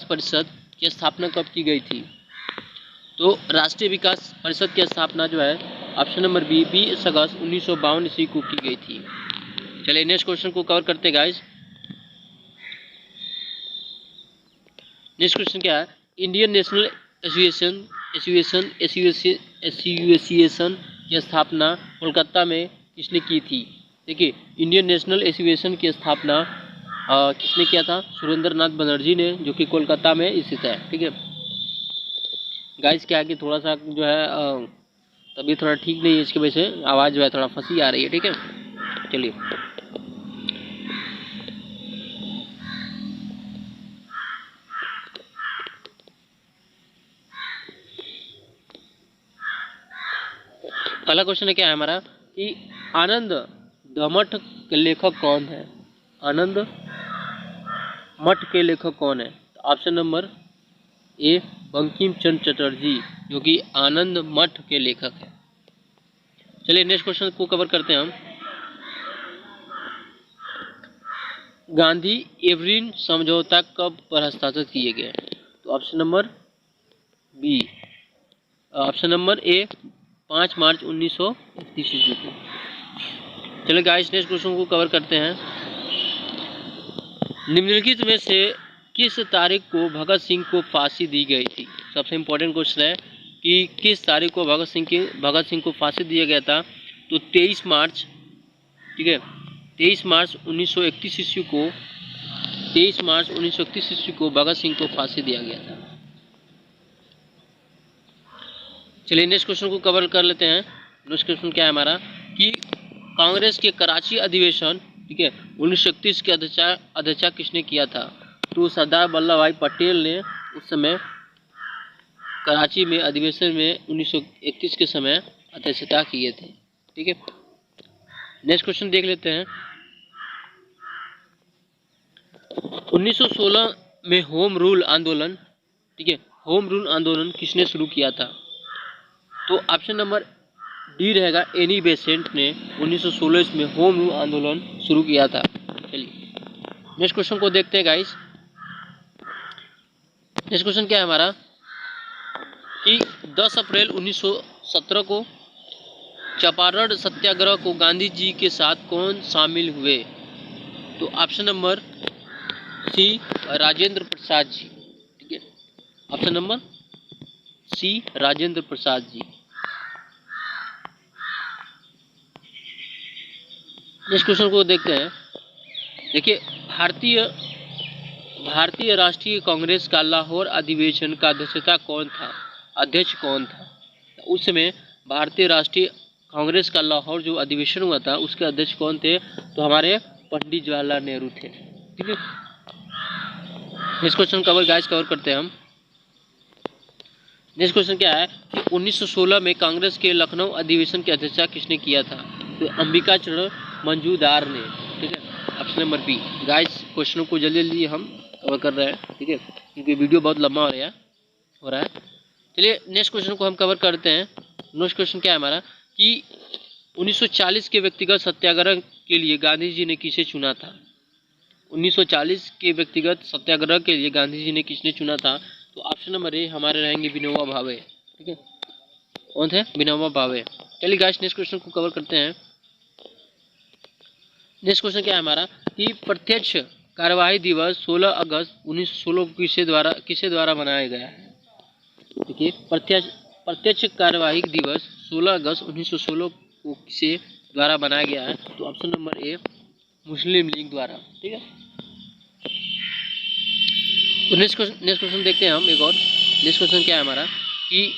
परिषद की स्थापना कब की गई थी? तो राष्ट्रीय विकास परिषद की स्थापना जो है ऑप्शन नंबर बी 20 अगस्त 1952 ईस्वी को की गई थी। चलिए नेक्स्ट क्वेश्चन को कवर करते हैं गाइस। नेक्स्ट क्वेश्चन क्या है, इंडियन नेशनल एसोसिएशन की स्थापना कोलकाता में किसने की थी? देखिए, इंडियन नेशनल एसोसिएशन की स्थापना किसने किया था? सुरेंद्र नाथ बनर्जी ने, जो कि कोलकाता में स्थित है। ठीक है गाइस, क्या है कि थोड़ा सा जो है तबीयत थोड़ा ठीक नहीं है, इसकी वजह से आवाज़ जो है थोड़ा फंसी आ रही है। ठीक है, चलिए पहला क्वेश्चन है क्या है हमारा कि आनंद मठ के लेखक कौन है? आनंद मठ के लेखक कौन है? तो ऑप्शन नंबर ए बंकिम चंद्र चटर्जी, जो कि आनंद मठ के लेखक है। चलिए नेक्स्ट क्वेश्चन को कवर करते हैं हम। गांधी एवरिन समझौता कब पर हस्ताक्षर किए गए? तो option number B, option number A 5 March 1931 ईस्वी को। चलिए गाइस नेक्स्ट क्वेश्चन को कवर करते हैं। निम्नलिखित में से किस तारीख को भगत सिंह को फांसी दी गई थी? सबसे इम्पोर्टेंट क्वेश्चन है कि किस तारीख को भगत सिंह को फांसी दिया गया था? तो 23 मार्च, ठीक है, 23 मार्च 1931 ईस्वी को, 23 मार्च 1931 ईस्वी को भगत सिंह को फांसी दिया गया था। चलिए नेक्स्ट क्वेश्चन को कवर कर लेते हैं। नेक्स्ट क्वेश्चन क्या है हमारा कि कांग्रेस के कराची अधिवेशन, ठीक है, 1931 के अध्यक्षता किसने किया था? तो सरदार वल्लभ भाई पटेल ने उस समय कराची में अधिवेशन में 1931 के समय अध्यक्षता किए थे। ठीक है, नेक्स्ट क्वेश्चन देख लेते हैं। 1916 में होम रूल आंदोलन, ठीक है, होम रूल आंदोलन किसने शुरू किया था? तो ऑप्शन नंबर डी रहेगा, एनी बेसेंट ने 1916 में होम रूल आंदोलन शुरू किया था। चलिए नेक्स्ट क्वेश्चन को देखते हैं गाइस। नेक्स्ट क्वेश्चन क्या है हमारा कि 10 अप्रैल 1917 को चंपारण सत्याग्रह को गांधी जी के साथ कौन शामिल हुए? तो ऑप्शन नंबर सी राजेंद्र प्रसाद जी। ठीक है, ऑप्शन नंबर सी राजेंद्र प्रसाद जी। नेक्स्ट क्वेश्चन को देखते हैं। देखिए, भारतीय राष्ट्रीय कांग्रेस का लाहौर अधिवेशन का अध्यक्ष कौन था? उस समय भारतीय राष्ट्रीय कांग्रेस का लाहौर जो अधिवेशन हुआ था उसके अध्यक्ष कौन थे? तो हमारे पंडित जवाहरलाल नेहरू थे। ठीक है, नेक्स्ट क्वेश्चन कवर करते हैं हम। नेक्स्ट क्वेश्चन क्या है कि 1916 में कांग्रेस के लखनऊ अधिवेशन की अध्यक्षता किसने किया था? तो अंबिका चरण मंजूदार ने। ठीक है, ऑप्शन नंबर बी। गाइस क्वेश्चनों को जल्दी जल्दी हम कवर कर रहे हैं, ठीक है, क्योंकि वीडियो बहुत लंबा हो रहा है। चलिए नेक्स्ट क्वेश्चन को हम कवर करते हैं। नेक्स्ट क्वेश्चन क्या है हमारा कि 1940 के व्यक्तिगत सत्याग्रह के लिए गांधी जी ने किसे चुना था? 1940 के व्यक्तिगत सत्याग्रह के लिए गांधी जी ने किसने चुना था? तो ऑप्शन नंबर ए हमारे रहेंगे विनोबा भावे। ठीक है, कौन थे? विनोबा भावे। चलिए गाइस नेक्स्ट क्वेश्चन को कवर करते हैं। नेक्स्ट क्वेश्चन क्या है हमारा कि प्रत्यक्ष कार्यवाही दिवस 16 अगस्त 1916 किसे द्वारा मनाया गया है? देखिए, प्रत्यक्ष कार्यवाही दिवस 16 अगस्त 1916 को किसे द्वारा बनाया गया है? तो ऑप्शन नंबर ए मुस्लिम लीग द्वारा। ठीक है, तो नेक्स्ट क्वेश्चन देखते हैं हम एक और। नेक्स्ट क्वेश्चन क्या है हमारा कि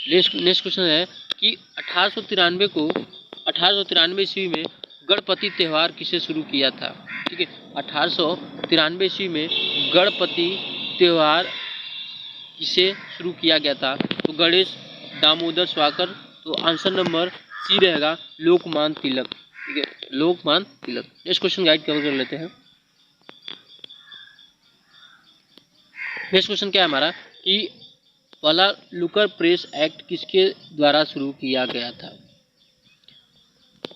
नेक्स्ट क्वेश्चन है कि 1893 ईस्वी में गणपति त्यौहार किसे शुरू किया था? ठीक है, 1893 ईस्वी में गणपति त्यौहार किसे शुरू किया गया था? तो गणेश दामोदर स्वाकर। तो आंसर नंबर सी रहेगा लोकमान्य तिलक। ठीक है, Lokmanya Tilak. Next question guide cover कर लेते हैं। नेक्स्ट क्वेश्चन क्या है हमारा कि पहला लुकर प्रेस एक्ट किसके द्वारा शुरू किया गया था?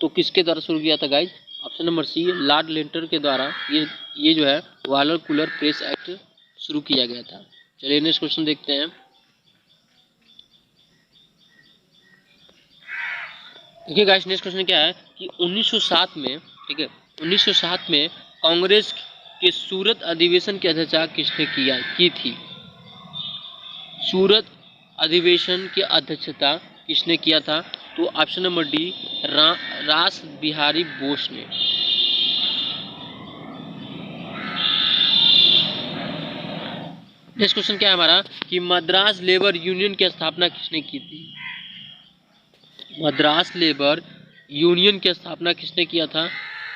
तो किसके द्वारा शुरू किया था guys? Option number C lord Lytton के द्वारा ये जो है वाटर कूलर प्रेस एक्ट शुरू किया गया था। चलिए नेक्स्ट क्वेश्चन देखते हैं। देखिए गाइस नेक्स्ट क्वेश्चन क्या है कि 1907 में, ठीक ठीक है। 1907 में कांग्रेस के सूरत अधिवेशन की अध्यक्षता किसने की थी? सूरत अधिवेशन की अध्यक्षता किसने किया था? तो ऑप्शन नंबर डी, रास बिहारी बोस ने। नेक्स्ट क्वेश्चन क्या है हमारा कि मद्रास लेबर यूनियन की स्थापना किसने की थी? मद्रास लेबर यूनियन की स्थापना किसने किया था?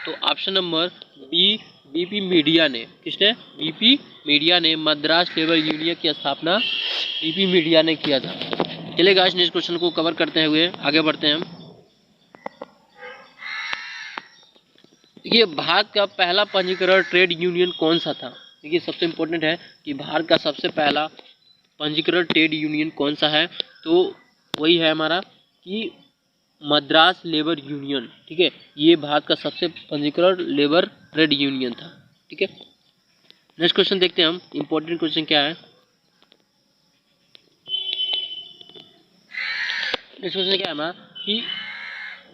तो ऑप्शन नंबर बी, बीपी मीडिया ने। किसने? बीपी मीडिया ने मद्रास लेबर यूनियन की स्थापना बीपी मीडिया ने किया था। चलिए गाइस नेक्स्ट क्वेश्चन को कवर करते हुए आगे बढ़ते हैं हम। देखिए भारत का पहला पंजीकरण ट्रेड यूनियन कौन सा था? देखिए सबसे इम्पोर्टेंट है कि भारत का सबसे पहला पंजीकरण ट्रेड यूनियन कौन सा है? तो वही है हमारा कि मद्रास लेबर यूनियन। ठीक है, ये भारत का सबसे पंजीकरण लेबर ट्रेड यूनियन था। ठीक है, नेक्स्ट क्वेश्चन देखते हैं हम। इम्पोर्टेंट क्वेश्चन क्या है? नेक्स्ट क्वेश्चन क्या है हमारा कि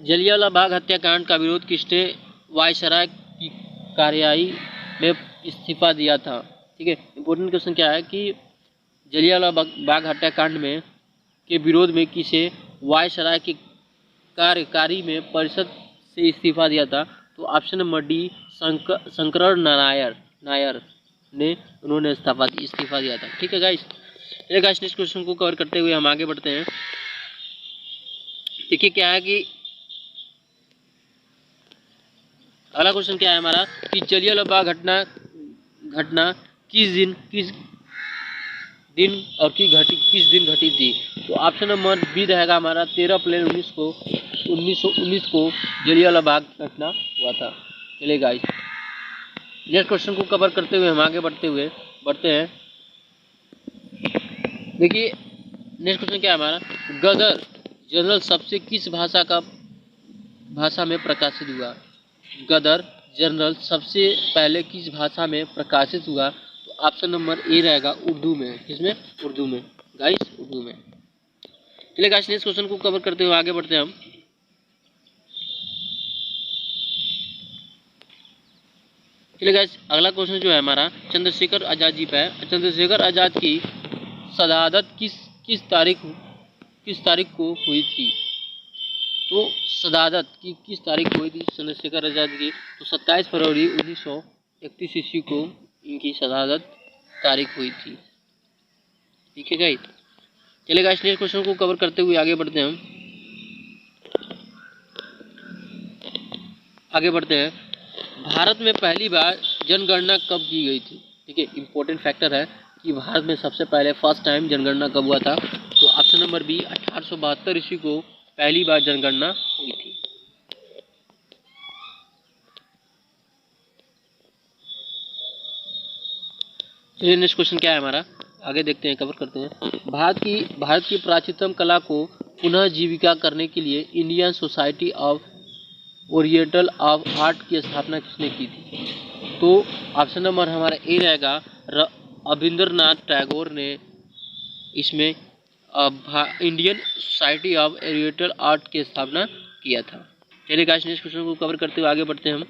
जलियांवाला बाग हत्याकांड का विरोध किसने वायसराय की कार्रवाई में इस्तीफा दिया था? ठीक है, इम्पोर्टेंट क्वेश्चन क्या है कि जलियांवाला बाग हत्याकांड में के विरोध में किसे वायसराय की कार्यकारी में परिषद से इस्तीफा दिया था? तो option number D, Shankar Nair ने उन्होंने इस्तीफा दिया था। ठीक है गाइस, नेक्स्ट क्वेश्चन को कवर करते हुए हम आगे बढ़ते हैं। देखिए क्या है कि अगला क्वेश्चन क्या है हमारा कि जलियांवाला बाग घटना किस दिन और किस दिन घटी थी? तो ऑप्शन नंबर बी रहेगा हमारा 13 अप्रैल 1919 को जलियांवाला बाग घटना हुआ था। चलिए गाइस नेक्स्ट क्वेश्चन को कवर करते हुए हम आगे बढ़ते हैं। देखिए नेक्स्ट क्वेश्चन क्या है हमारा, गदर जनरल सबसे किस भाषा में प्रकाशित हुआ? गदर जनरल सबसे पहले किस भाषा में प्रकाशित हुआ? तो ऑप्शन नंबर ए रहेगा उर्दू में। किसमें? उर्दू में गाइस, उर्दू में। चलिए गाइस नेक्स्ट क्वेश्चन को कवर करते हुए आगे बढ़ते हैं हम। चलिए गाइस अगला क्वेश्चन जो है हमारा चंद्रशेखर आजाद जी पे है। चंद्रशेखर आजाद की शहादत किस तारीख को हुई थी? तो शहादत की किस तारीख को हुई थी चंद्रशेखर आजाद की? तो 27 फरवरी 1931 ईस्वी को इनकी शहादत तारीख हुई थी। ठीक है गाइस, चलिए गाइस नेक्स्ट क्वेश्चन को कवर करते हुए आगे बढ़ते हैं। भारत में पहली बार जनगणना कब की गई थी? ठीक है, इंपॉर्टेंट फैक्टर है कि भारत में सबसे पहले फर्स्ट टाइम जनगणना कब हुआ था? तो ऑप्शन नंबर बी 1872 ईस्वी को पहली बार जनगणना हुई थी। चलिए नेक्स्ट क्वेश्चन क्या है हमारा, आगे देखते हैं, कवर करते हैं। भारत की प्राचीनतम कला को पुनः जीविका करने के लिए Indian society of oriental of art की स्थापना किसने की थी? तो ऑप्शन नंबर हमारा ए रहेगा रविंद्रनाथ टैगोर ने इसमें Indian society of oriental art की स्थापना किया था। चलिए गाइस नेक्स्ट क्वेश्चन को कवर करते हुए आगे बढ़ते हैं हम।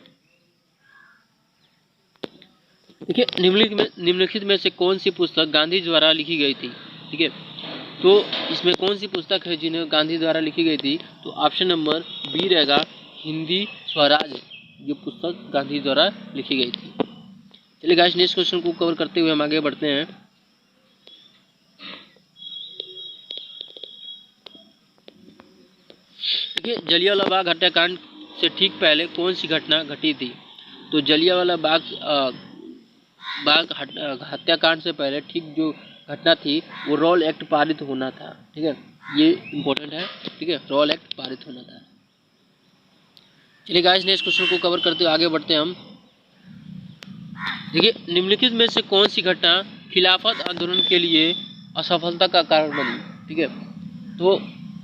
देखिए निम्नलिखित में से कौन सी पुस्तक गांधी द्वारा लिखी गई थी? ठीक है, तो इसमें कौन सी पुस्तक है जिन्हें गांधी द्वारा लिखी गई थी? तो ऑप्शन नंबर बी रहेगा हिंदी स्वराज, ये पुस्तक गांधी द्वारा लिखी गई थी। चलिए गाइस नेक्स्ट क्वेश्चन को कवर करते हुए हम आगे बढ़ते हैं। देखिए जलियांवाला बाग हत्याकांड से ठीक पहले कौन सी घटना घटी थी? तो जलियांवाला बाग हत्याकांड से पहले ठीक जो घटना थी वो रॉल एक्ट पारित होना था। ठीक है, ये इम्पोर्टेंट है। ठीक है, रॉल एक्ट पारित होना था। चलिए गाइस नेक्स्ट क्वेश्चन को कवर करते हुए आगे बढ़ते हैं हम। देखिए निम्नलिखित में से कौन सी घटना खिलाफत आंदोलन के लिए असफलता का कारण बनी? ठीक है, तो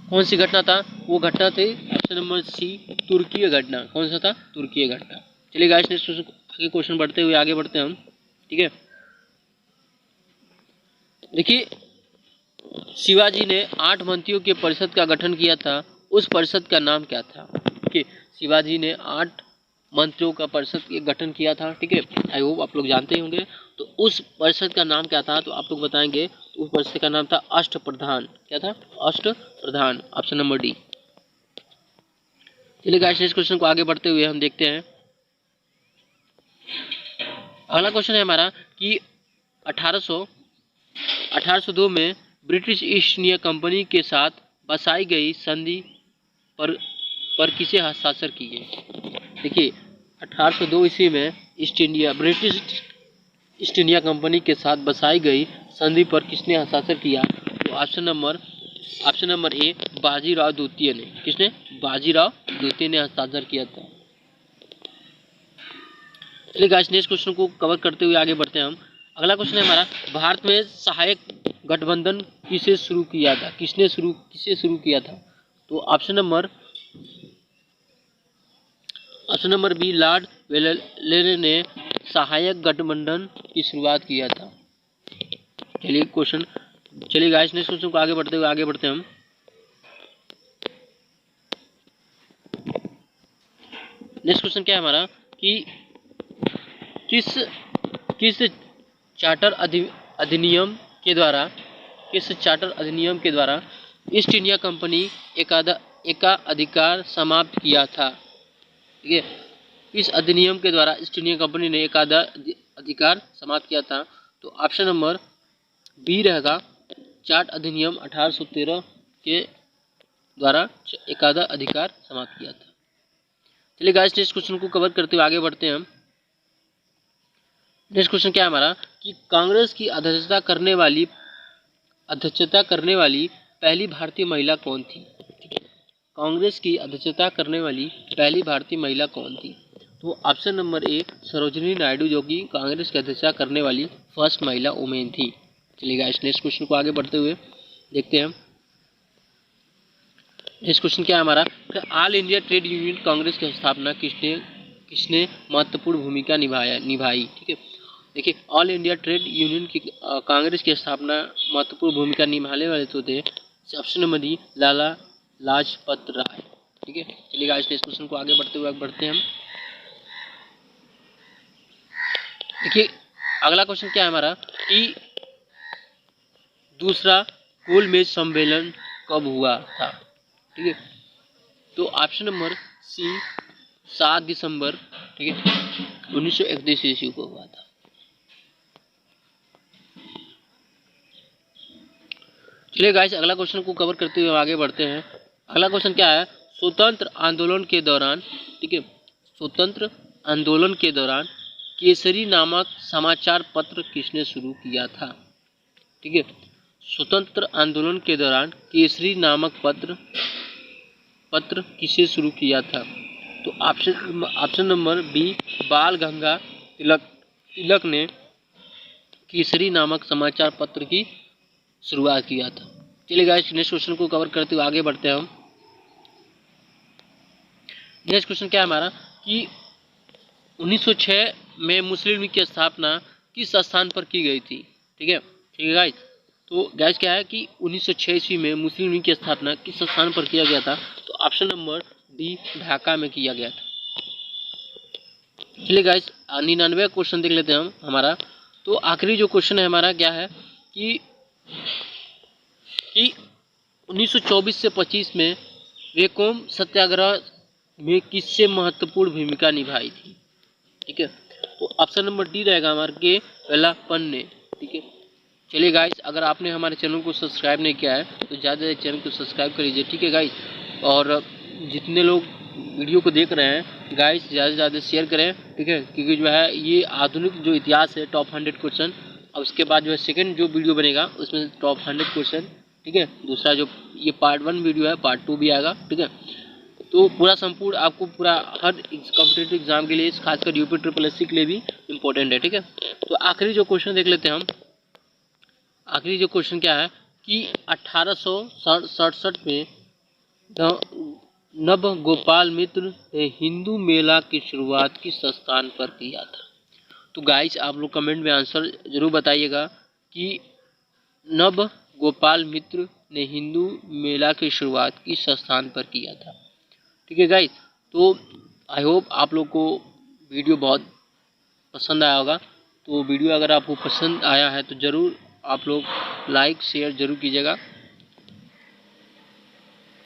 कौन सी घटना था? वो घटना थी ऑप्शन नंबर सी तुर्कीय घटना। कौन सा था? तुर्कीय घटना। चलिए गाइस नेक्स्ट क्वेश्चन बढ़ते हुए आगे बढ़ते हैं हम। ठीक है, देखिए शिवाजी ने 8 मंत्रियों के परिषद का गठन किया था, उस परिषद का नाम क्या था? ठीक है, शिवाजी ने 8 मंत्रियों का परिषद के गठन किया था, ठीक है, आई होप आप लोग जानते ही होंगे। तो उस परिषद का नाम क्या था, तो आप लोग बताएंगे। तो उस परिषद का नाम था अष्टप्रधान। क्या था? अष्टप्रधान, ऑप्शन नंबर डी। चलिए गाइस, नेक्स्ट क्वेश्चन को आगे बढ़ते हुए हम देखते हैं। अगला क्वेश्चन है हमारा कि 1802 में ब्रिटिश ईस्ट इंडिया कंपनी के साथ बसाई गई संधि पर किसे हस्ताक्षर किए? देखिए, 1802 ईस्वी में ब्रिटिश ईस्ट इंडिया कंपनी के साथ बसाई गई संधि पर किसने हस्ताक्षर किया? तो ऑप्शन नंबर ए, बाजीराव द्वितीय ने। किसने? बाजीराव द्वितीय ने हस्ताक्षर किया था। चलिए गाइस, नेक्स्ट क्वेश्चन को कवर करते हुए आगे बढ़ते हैं हम। अगला क्वेश्चन है हमारा, भारत में सहायक गठबंधन किसे शुरू किया था? किसे शुरू किया था? तो option number B, lord Wellesley ने सहायक गठबंधन की शुरुआत किया था। चलिए गाइस, नेक्स्ट क्वेश्चन को आगे बढ़ते हैं हम। नेक्स्ट क्वेश्चन क्या है हमारा कि किस चार्टर अधिनियम के द्वारा ईस्ट इंडिया कंपनी एकाधिकार समाप्त किया था? ठीक है, इस अधिनियम के द्वारा ईस्ट इंडिया कंपनी ने एकाधिकार समाप्त किया था। तो ऑप्शन नंबर बी रहेगा, चार्ट अधिनियम 1813 के द्वारा एकाधिकार समाप्त किया था। चलिए गाइस, नेक्स्ट क्वेश्चन को कवर करते हुए आगे बढ़ते हैं हम। नेक्स्ट क्वेश्चन क्या है हमारा कि कांग्रेस की अध्यक्षता करने वाली पहली भारतीय महिला कौन थी? ठीक है, कांग्रेस की अध्यक्षता करने वाली पहली भारतीय महिला कौन थी? तो ऑप्शन नंबर ए, सरोजिनी नायडू, जो कि कांग्रेस की अध्यक्षता करने वाली फर्स्ट महिला वुमेन थी। चलिए गाइस, नेक्स्ट क्वेश्चन को आगे बढ़ते हुए देखते हैं। नेक्स्ट क्वेश्चन क्या है हमारा, all India trade union Congress की स्थापना किसने महत्वपूर्ण भूमिका निभाई? ठीक है, देखिए, ऑल इंडिया ट्रेड यूनियन की कांग्रेस की स्थापना महत्वपूर्ण भूमिका निभाने वाले तो थे option number D, Lala Lajpat Rai. ठीक है, चलिए गाइस, नेक्स्ट क्वेश्चन को आगे बढ़ते हैं हम। देखिए, अगला क्वेश्चन क्या है हमारा कि दूसरा गोलमेज सम्मेलन कब हुआ था? ठीक है, तो ऑप्शन नंबर सी, 7 दिसंबर, ठीक है, 1931 ईस्वी को हुआ था। चलिए गाइस, अगला क्वेश्चन को कवर करते हुए आगे बढ़ते हैं। अगला क्वेश्चन क्या है, स्वतंत्र आंदोलन के दौरान, ठीक है, स्वतंत्र आंदोलन के दौरान केसरी नामक समाचार पत्र किसने शुरू किया था? ठीक है, स्वतंत्र आंदोलन के दौरान केसरी नामक पत्र किसे शुरू किया था? तो ऑप्शन नंबर बी, बाल गंगा तिलक ने केसरी नामक समाचार पत्र की शुरुआत किया था। चलिए गाइस, नेक्स्ट क्वेश्चन को कवर करते हुए आगे बढ़ते हैं हम। नेक्स्ट क्वेश्चन क्या है हमारा कि 1906 में मुस्लिम लीग की स्थापना किस स्थान पर की गई थी? ठीक है गाइस, तो गाइस क्या है कि 1906 ईस्वी में मुस्लिम लीग की स्थापना किस स्थान पर किया गया था? तो ऑप्शन नंबर डी, ढाका में किया गया था। चलिए गाइस, 99 क्वेश्चन देख लेते हैं हम हमारा। तो आखिरी जो क्वेश्चन है हमारा क्या है कि 1924 से 25 में वेकोम सत्याग्रह में किससे महत्वपूर्ण भूमिका निभाई थी? ठीक है, तो ऑप्शन नंबर डी रहेगा हमारे के वेलप्पन ने। ठीक है, चलिए गाइस, अगर आपने हमारे चैनल को सब्सक्राइब नहीं किया है तो ज़्यादा चैनल को सब्सक्राइब कर लीजिए। ठीक है गाइस, और जितने लोग वीडियो को देख रहे हैं गाइस, ज़्यादा से ज़्यादा शेयर करें। ठीक है, क्योंकि जो है ये आधुनिक जो इतिहास है टॉप 100 क्वेश्चन, और उसके बाद जो है सेकंड जो वीडियो बनेगा उसमें टॉप 100 क्वेश्चन। ठीक है, दूसरा जो ये पार्ट 1 वीडियो है, पार्ट 2 भी आएगा। ठीक है, तो पूरा संपूर्ण आपको पूरा हर कॉम्पिटेटिव एग्जाम के लिए, खासकर यूपी SSSC के लिए भी इम्पोर्टेंट है। ठीक है, तो आखिरी जो क्वेश्चन देख लेते हैं हम। आखिरी जो क्वेश्चन क्या है कि 1867 में नव गोपाल मित्र ने हिंदू मेला की शुरुआत किस स्थान पर किया था? तो गाइस, आप लोग कमेंट में आंसर जरूर बताइएगा कि नव गोपाल मित्र ने हिंदू मेला की शुरुआत किस स्थान पर किया था। ठीक है गाइस, तो आई होप आप लोग को वीडियो बहुत पसंद आया होगा। तो वीडियो अगर आपको पसंद आया है तो ज़रूर आप लोग लाइक शेयर ज़रूर कीजिएगा।